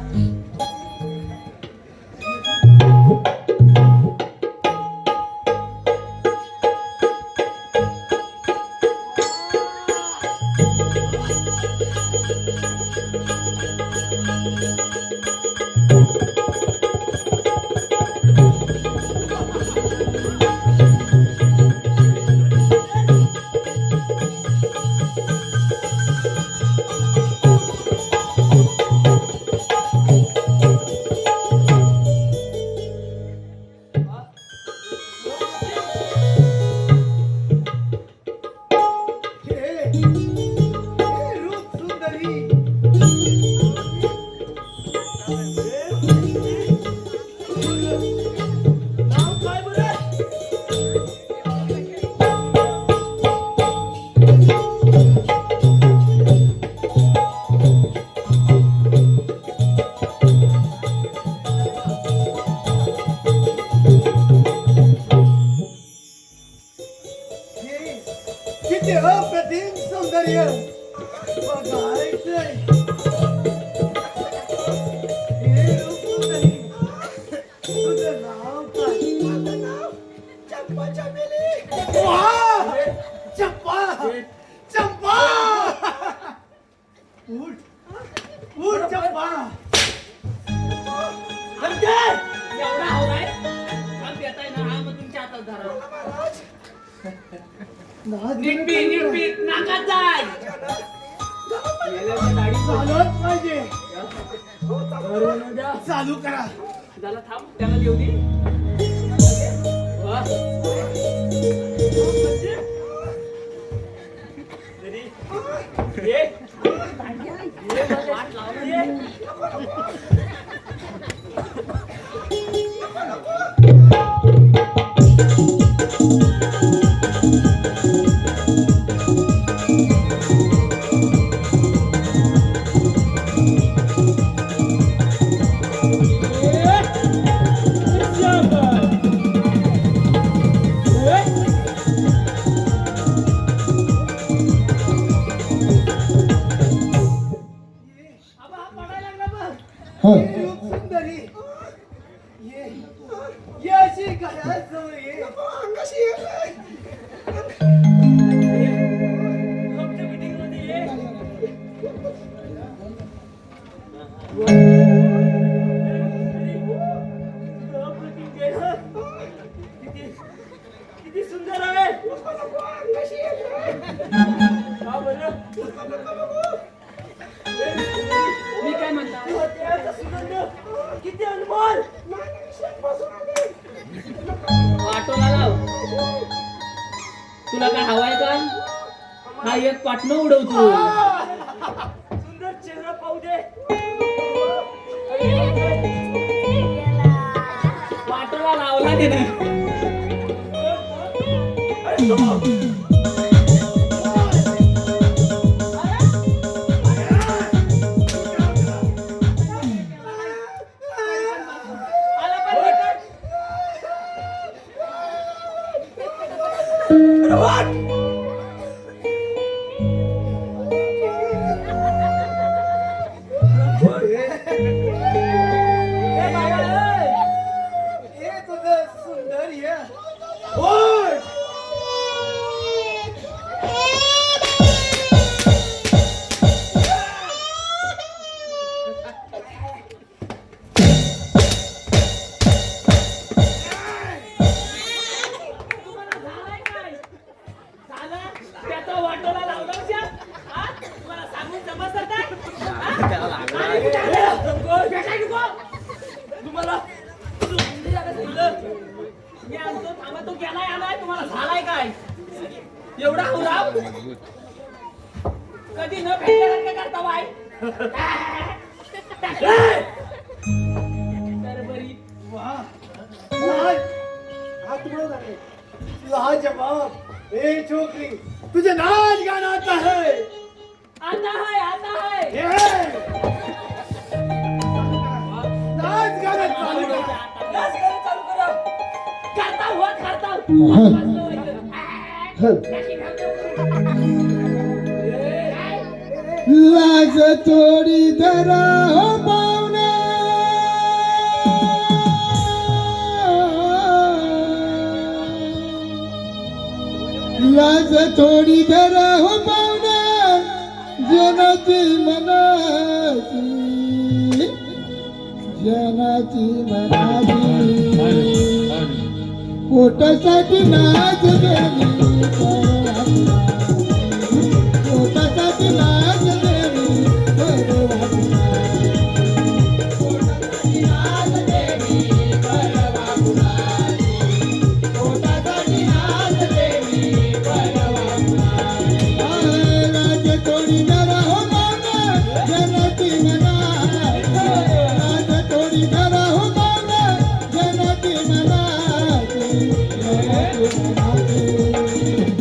रूप सुंदरी नाव काय बरं किती अप्रतिम सौंदर्य बघायचंय हे रूप सुंदरी तुझं नाव काय माझं नाव चंपा चमेली वाह! चंपा चंपा उठ उठ चंपा दे. एवढा आवराय काम देताय ना हा मग तुमच्या हातात धरा नीट पीठ नाकात जाय चालत पाहिजे बरं, द्या. चालू करा झाला थांब त्याला देऊ दे वा. तरी ये. ये वाट लावली आहे. होय खूप सुंदरी ये ये अशी घराजवळ ये अंगाशी आमच्या meeting मध्ये ये. किती सुंदर आहे हा बरं. मी काय म्हणता त्याचा सुगंध किती अनमोल. ऑटोला लाव तुला काय हवाय का हा एक पाटणं उडवतो सुंदर चेहरा पाहू दे. ऑटोला लावला ते ना आला पण इकडं. अरे वाट. ए बाबा, ए. ये तुझं सुंदर ये ओय तुम्हाला झालाय काय झाला त्याचा वाटोला लावला होत्या हा तुम्हाला सांगून जमत तर काय तुम्हाला मी आणतो थांबा तो गेलाय आलाय तुम्हाला झालाय काय एवढा हुराव कधी न भेटल्यासारखं करता बाय तर बरी लाज हाथ बढ़ो जाने लाजवाब ए छोकरी तुझे नाच गाना आता है आता है ये नाच गाना चालू कर बस कर, चालू करा करता हुआ करता लाज थोडी धरा हो पाहुणे लाज थोडी धरा हो पाहुणे जनाची मनाची जनाची मनाची पोटासाठी नाच गेली पोटासाठी नाच गेली पोटासाठी नाच गेली पोटासाठी नाच गेली राज थोडी धरा हो माना जनाची मना राज थोडी धरा हो माना जनाची मना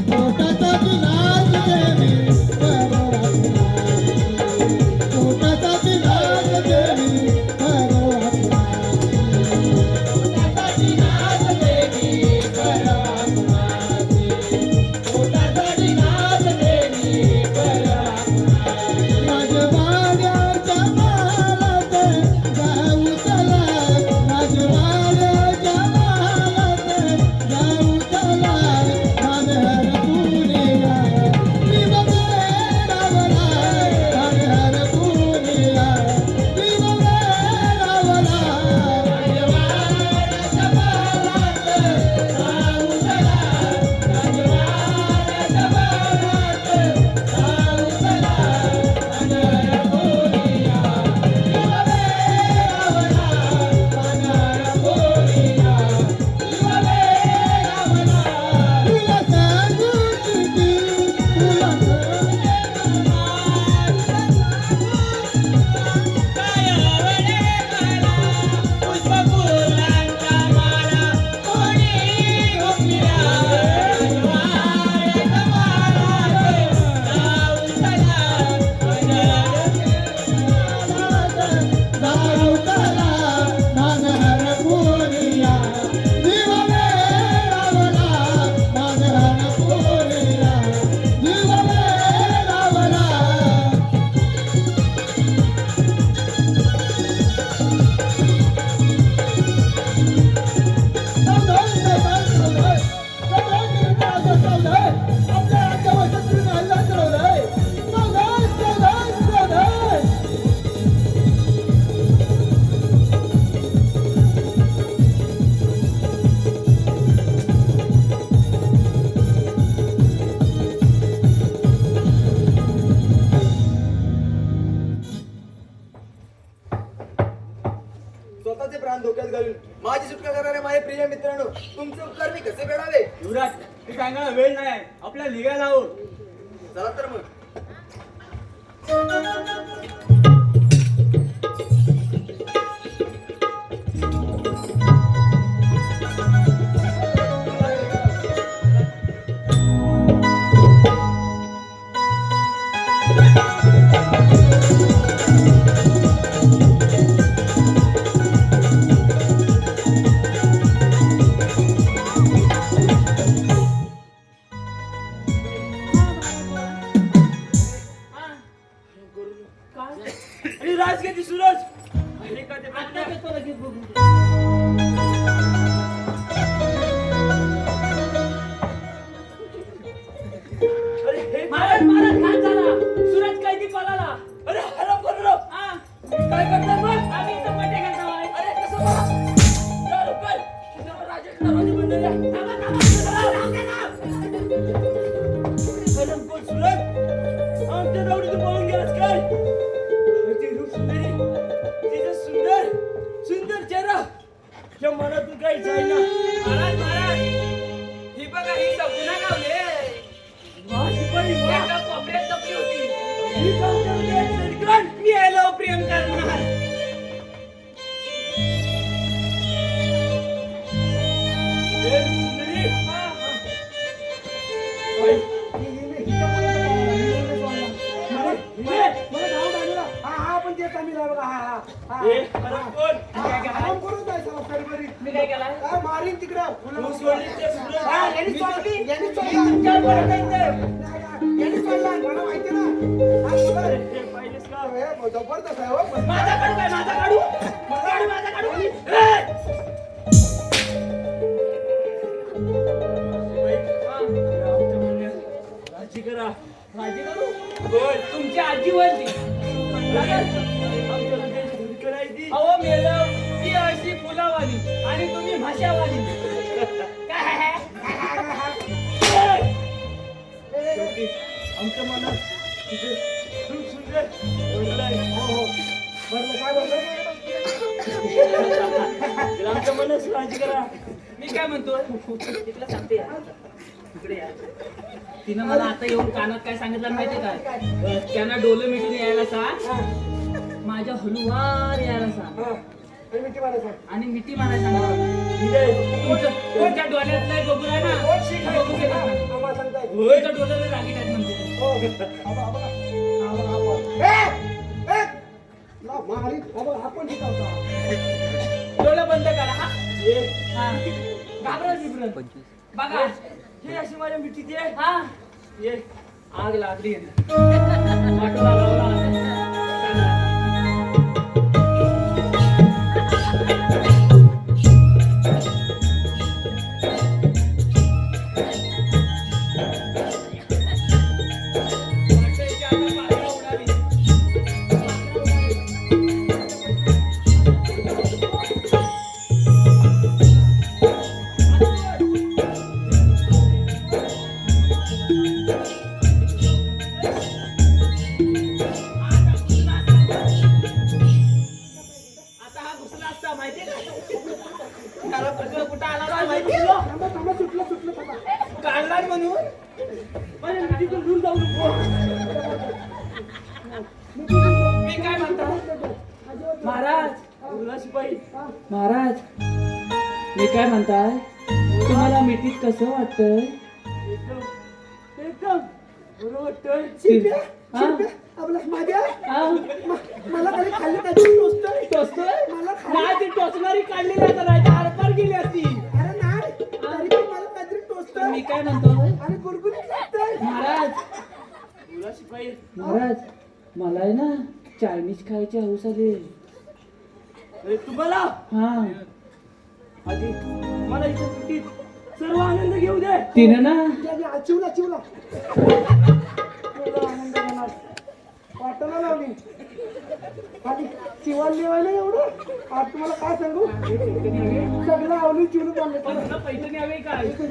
पोटासाठी स्वतःचे प्राण धोक्यात घालून माझी सुटका करणारे माझे प्रिय मित्रांनो, तुमचे उपकार मी कसे फेडावे? युवराज हे सांगायला वेळ नाही आहे, आपल्याला निघायला हवं. चला तर मग. आणि राजगती सूरज अरे का ते आता पाहुणे? कसं लगेच बघू. अरे हे महाराज महाराज काय झाला? सूरज कैदी पळाला. अरे हराम करू हा, काय करता मग? आम्ही इथं पट्टे घालतो आहे. अरे कसं बा? या लवकर. तुझ्यावर राजाचा दरवाजा बंद आहे. थांबा, थांबा, राहू दे ना. हराम कोण सूरज? आमच्या दावडीतून पळून गेलास काय? अति रूप सुंदरी, तिचा सुंदर सुंदर चेहरा या मनातून काही जाईना. महाराज महाराज ही बघा ही सगुणा गावले. वाह शिपाई वाह. एका कोपऱ्यात लपली होती. ही काम करू दे लडकन. मी यायला प्रेम करणार. हे सुंदरी. बाई, हिने. मला नाव टाकलं. हा पण तेच आम्ही लावलं. हे हराम कोण? आराम करून जायचं करी मी काय केलाय? काय मारीन तिकडं तू सोडली ते सूरज. हा, यांनी सोडली. यांनी तुमच्या सोडला. बरोबर जायचं. यांनी सोडला. मला माहिती ना. हा, सोडा. हे पाहिलेस का? हे जबरदस्त आहे हो. माझा काढू काय? माझा काढू? काढू माझा काढू? राजी करा. माझी काढू? बोल. तुमची आजी बोलती. आमच्याला ते धुरी करायची. अहो मेलं ती अशी फुलावाली आणि तुम्ही भाषावाली. काय? शेवटी आमच्या मनात तुझे खूप सुंदर बनलंय. बरं, काय बोलतो? तर आमच्या मनात राजी करा. मी काय म्हणतो तिला सांगते या. इकडे या. तिनं मला आता येऊन कानात काय सांगितलं माहितीये काय? त्यांना डोलं मिटून यायला सांग, माझ्या हलुवार यायला सांग हा, आणि मिठी मारायचं. आणि मिठी मारायला सांग. ठीक आहे. तुमच्या डोळ्यात नाही बघू आहे ना, बघू शकत नाही. आम्हाला सांगताय. तुमच्या डोळ्याला रागीट आहेत म्हणते. हो. आबा, आबा. आबा, आबा. ए! ला, मारी. आबा, आपण शिकवता. डोळं बंद करा हा. ये. हा. घाबरत बिबरत. बघा हे अशी माझ्या मिठीची आहे. हा, ये. आग लागली वाटोळा लावला चांगला. वाटायची आता पाखरं उडाली. आता हा घुसला असता माहितीये का? त्याला प्रश्न कुठं आला असता माहितीये तुला? थांबा, थांबा, सुटलं, थांबा. काढलाय म्हणून माझ्या मिठीतून दूर जाऊ नको. मी काय म्हणतो महाराज बोला शिपाई. महाराज मी काय म्हणताय तुम्हाला मिठीत कसं वाटतंय? एकदम एकदम बरं वाटतंय. शिरप्या, हा? शिरप्या, आपला माझ्या हा? मला काही खाल्लं काहीतरी टोचतंय. टोचतोय? मला खाल्लं. नाही ती टोचणारी काढली नाही तर नाही तर आरपार गेली असती. अरे नाही, तरी पण मला काहीतरी टोचतंय. मी काय म्हणतो आणि गुरगुरीत लागतंय. महाराज बोला शिपाई. महाराज मला आहे ना चायनीज खायची हौस आली. अरे तुम्हाला हा आधी मला इथे सुट्टीत सर्व आनंद घेऊ दे. तिनं ना या, चिवला चिवला एवढा आनंद मला वाटायला लावली. आणि चिवाल लिवायला एवढं आज तुम्हाला काय सांगू, सगळं आवली चिवलं चाललं. तुला पैठणी हवी काय? इकडे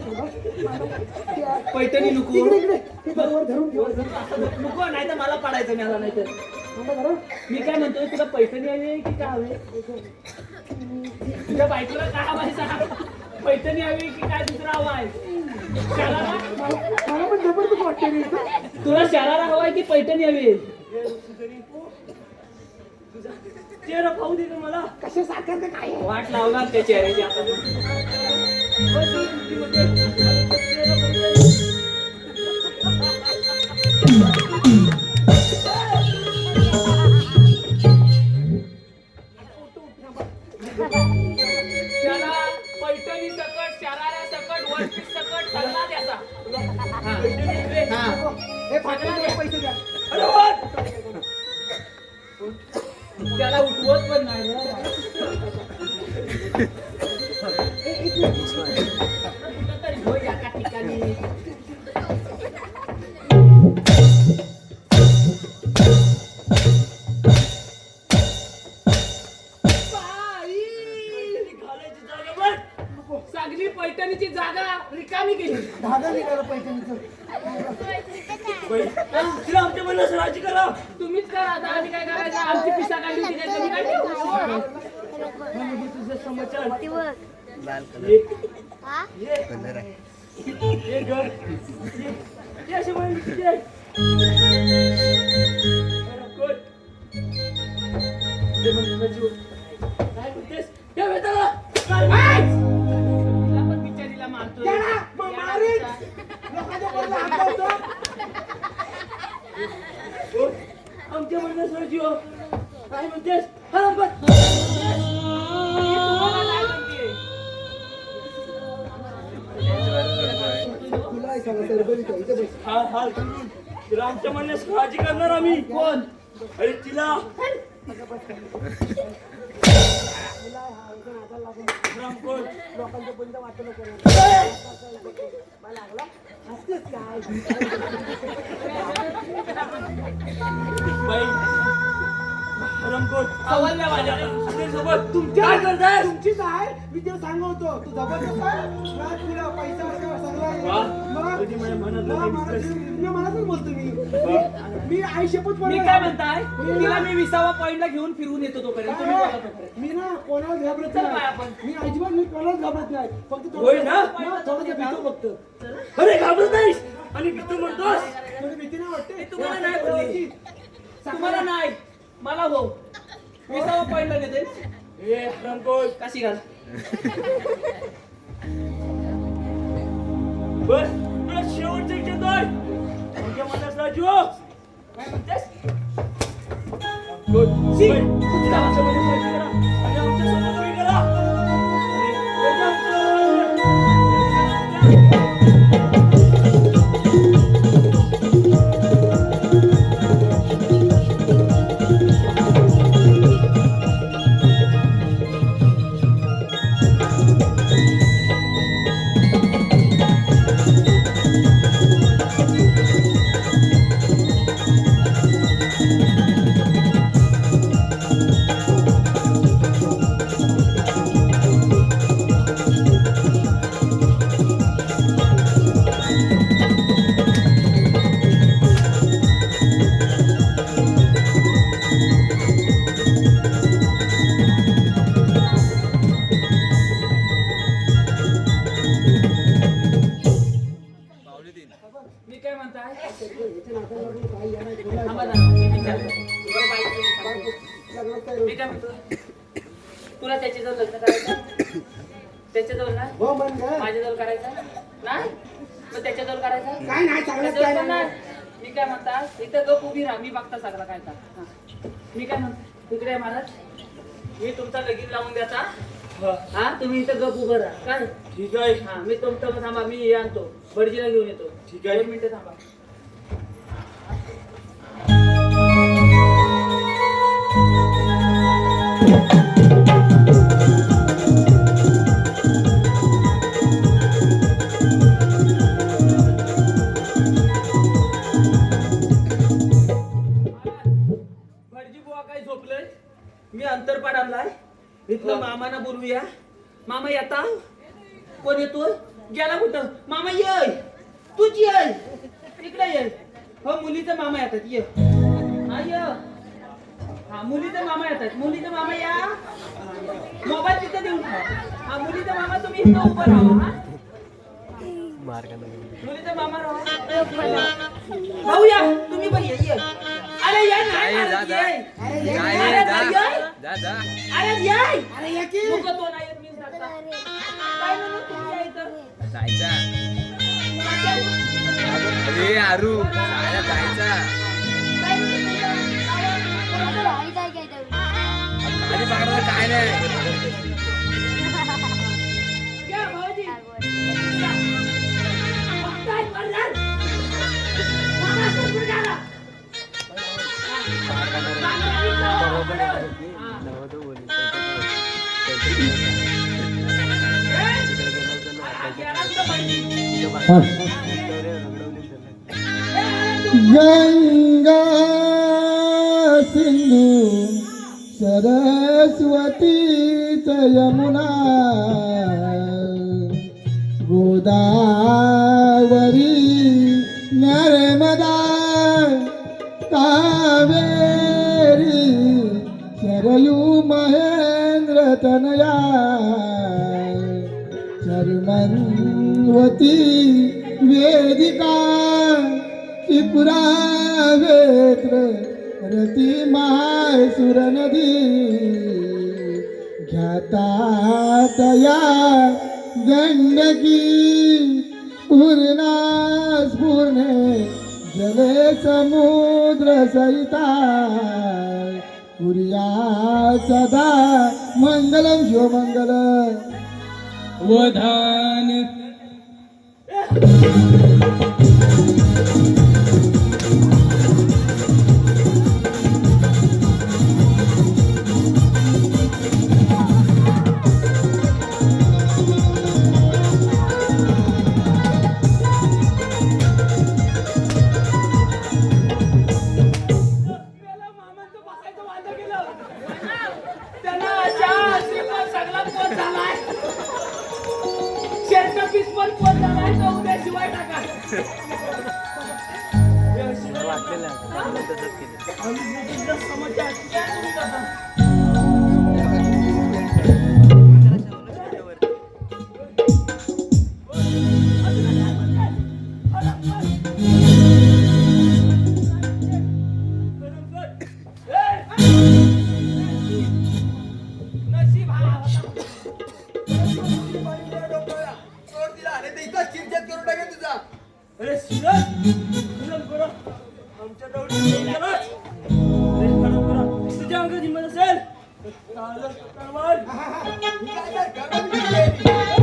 पैठणी नको इकडे हे बरोबर धरून ठेव. नको नाही तर मला पाडायचं मला नाही तर थांबा जरा. मी काय म्हणतोय तुला पैठणी हवी की काय हवे तुझ्या बायकोला काय हवं आहे सांग पैठणी हवी की काय दुसरं हवं आहे शरारा मला पण जबरदस्त वाटते रे इथं. तुला शरारा हवाय की पैठणी हवी आहे? तुझा चेहरा पाहू दे का मला. कशा साखर ते काय आहे? वाट लावणार त्या चेहऱ्याची आता त्याला पैठणी सकट शरारा सकट वरपीस सकट सगळा द्यायचा हे फाटल्याचे पैसे द्या. अरे वा. त्याला उठवत पण नाही रे. कुठंतरी होय एका ठिकाणी घालायची जागा बघ. चांगली पैठणीची जागा रिकामी केली धागा निघाला पैठणीचं. बाई, तिला आमच्या मनात राजी करा. तुम्हीच करा आता आम्ही काय करायचं आमची पिसा काढली होती काय कमी काढली म्हणजे तुझं समाचार ये घर ये अशी म्हणली तुझी आई. अरे कोण? ते म्हणतो ना जीव. काय म्हणतेस या वेताला काय तुला पण बिचारीला मारतोय याला मारीन. लोकांच्या पोराला हाकलतो. कोण? आमच्या म्हणण्यास जीव काय म्हणतेस हराम बघ. तुम्हाला काय म्हणतेय? तुला काय सांगा सरबरीचं इथं बस. हाल हाल करून तिला आमच्या म्हणण्यास राजी करणार आम्ही. कोण अरे तिला राम कोण? लोकांचं बंद वाटलं नको. मला लागला हसतेच काय. बाई रमकोट सवलल्या माझ्या सोबत तुमच्या काय करताय? तुमचीच आहे. मी तुला सांगतो तू जबरदस्त आहे. राज तुला पैसा वगैरे सगळं आहे. वा. मग? तुझी माझ्या मनातलं मग काही मला- दिसतंय. मी मनातच बोलतो मी आई शपथ मी काय म्हणताय तिला मी 20वा पॉइंटला घेऊन फिरून येतो तोपर्यंत तुम्ही बघा तोपर्यंत. मी ना कोणाला घाबरत चल बाय नाही. आपण. मी अजिबात मी कोणालाच घाबरत नाही. फक्त होय ना? थोडं भीतो फक्त. अरे घाबरत नाहीस आणि भीती म्हणतोस. थोडी भीती नाही वाटते. तुम्हाला नाही बोलली. तुम्हाला नाही मला हो 20वा पॉइंटला देते ए रमकोट कशी घाल बस तुला शेवटचं विचारतोय. आमच्या मनात राजू काय म्हणतेस? गुड. बाई, तिला आमच्या मनात राजी करा आणि आमच्या सोबत उभी करा. अरे, मी काय म्हणताय थांबा जरा, मी विचारतो. तुला बाईक विचारतो. मी काय म्हणतो तुला त्याच्याजवळ लग्न करायचं त्याच्याजवळ ना हो मन ग. माझ्याजवळ करायचं नाही मग त्याच्याजवळ करायचं काय नाही चांगलं काय त्याच्याजवळ नाही. नाही. मी काय म्हणता इथं गप उभी राहा मी बघता सगळं काय का मी काय म्हणतो इकडे महाराज मी तुमचा लगीन लावून द्याचा हा तुम्ही इथं गप उभं राहा काय ठीक आहे. हा मी तुमचं थांबा मी हे आणतो भटजीला घेऊन येतो ठीक आहे. 2 मिनिटं थांबा भटजी बुवा काय झोपलंय मी अंतरपाड आणलाय इथलं मामाना बोलूया मामा येता कोण येतोय गेला कुठं मामा ये तूच ये इकडे ये हो मुलीचा मामा येतात ये हा ये हा मुलीचा मामा येतात. मुलीचा मामा या. मोबाईल तिथे देऊन ठेवा. हा मुलीचा मामा तुम्ही इथं उभं राहा. हा? मुलीचा मामा राहा. भाऊ या तुम्ही पण ये. अरे या नाही. अरे ये. अरे ये. अरे या की नको तो नाही येत, मी जाता. काय म्हणून तुम्ही या इथं? अरे आरू जायला जायचा काय म्हणून तुम्ही या? खाली पाडलं काय नाही घ्या भाऊजी. या. बघताय मर्दार. मामा समोर गेला. गंगा सिंधू सरस्वती च यमुना गोदावरी नर्मदा कावेरी शरयू महेंद्र तनया चर्मन्वती वेदिका त्रिपुरा वेत्र रती महासुर नदी ख्याता तया गंडकी पूर्णा स्फुरणे जले समुद्र सहिता कुर्या सदा मंगलम शिवमंगल वधान मामांचं बसायचं वांदं केलं. त्यांना अशा श्रीमंत सगळा पोट झालाय. शेरचा पीस पण पोट झालाय. तो उद्या शिवाय टाका. समस्या आहे. त्या तुम्ही जाता. नशीब हा होता. सोड दिला आणि ते इथं चिरचेत करून टाकेल तुझा अरे सूरज पूनम करा आमच्या दौडीत गेलास. अरे खरं करा तुझ्या अंगात हिंमत असेल तर चालत तलवार. काय करणार?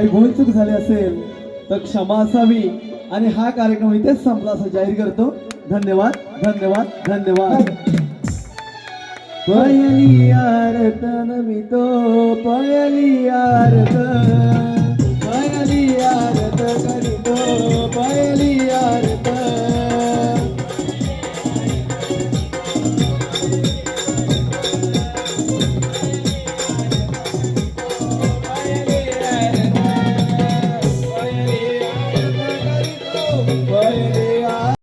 काही भूलचूक झाली असेल तर क्षमा असावी आणि हा कार्यक्रम इथेच संपला असं जाहीर करतो. धन्यवाद धन्यवाद धन्यवाद. पयली आरत नमितो पयली आरत करितो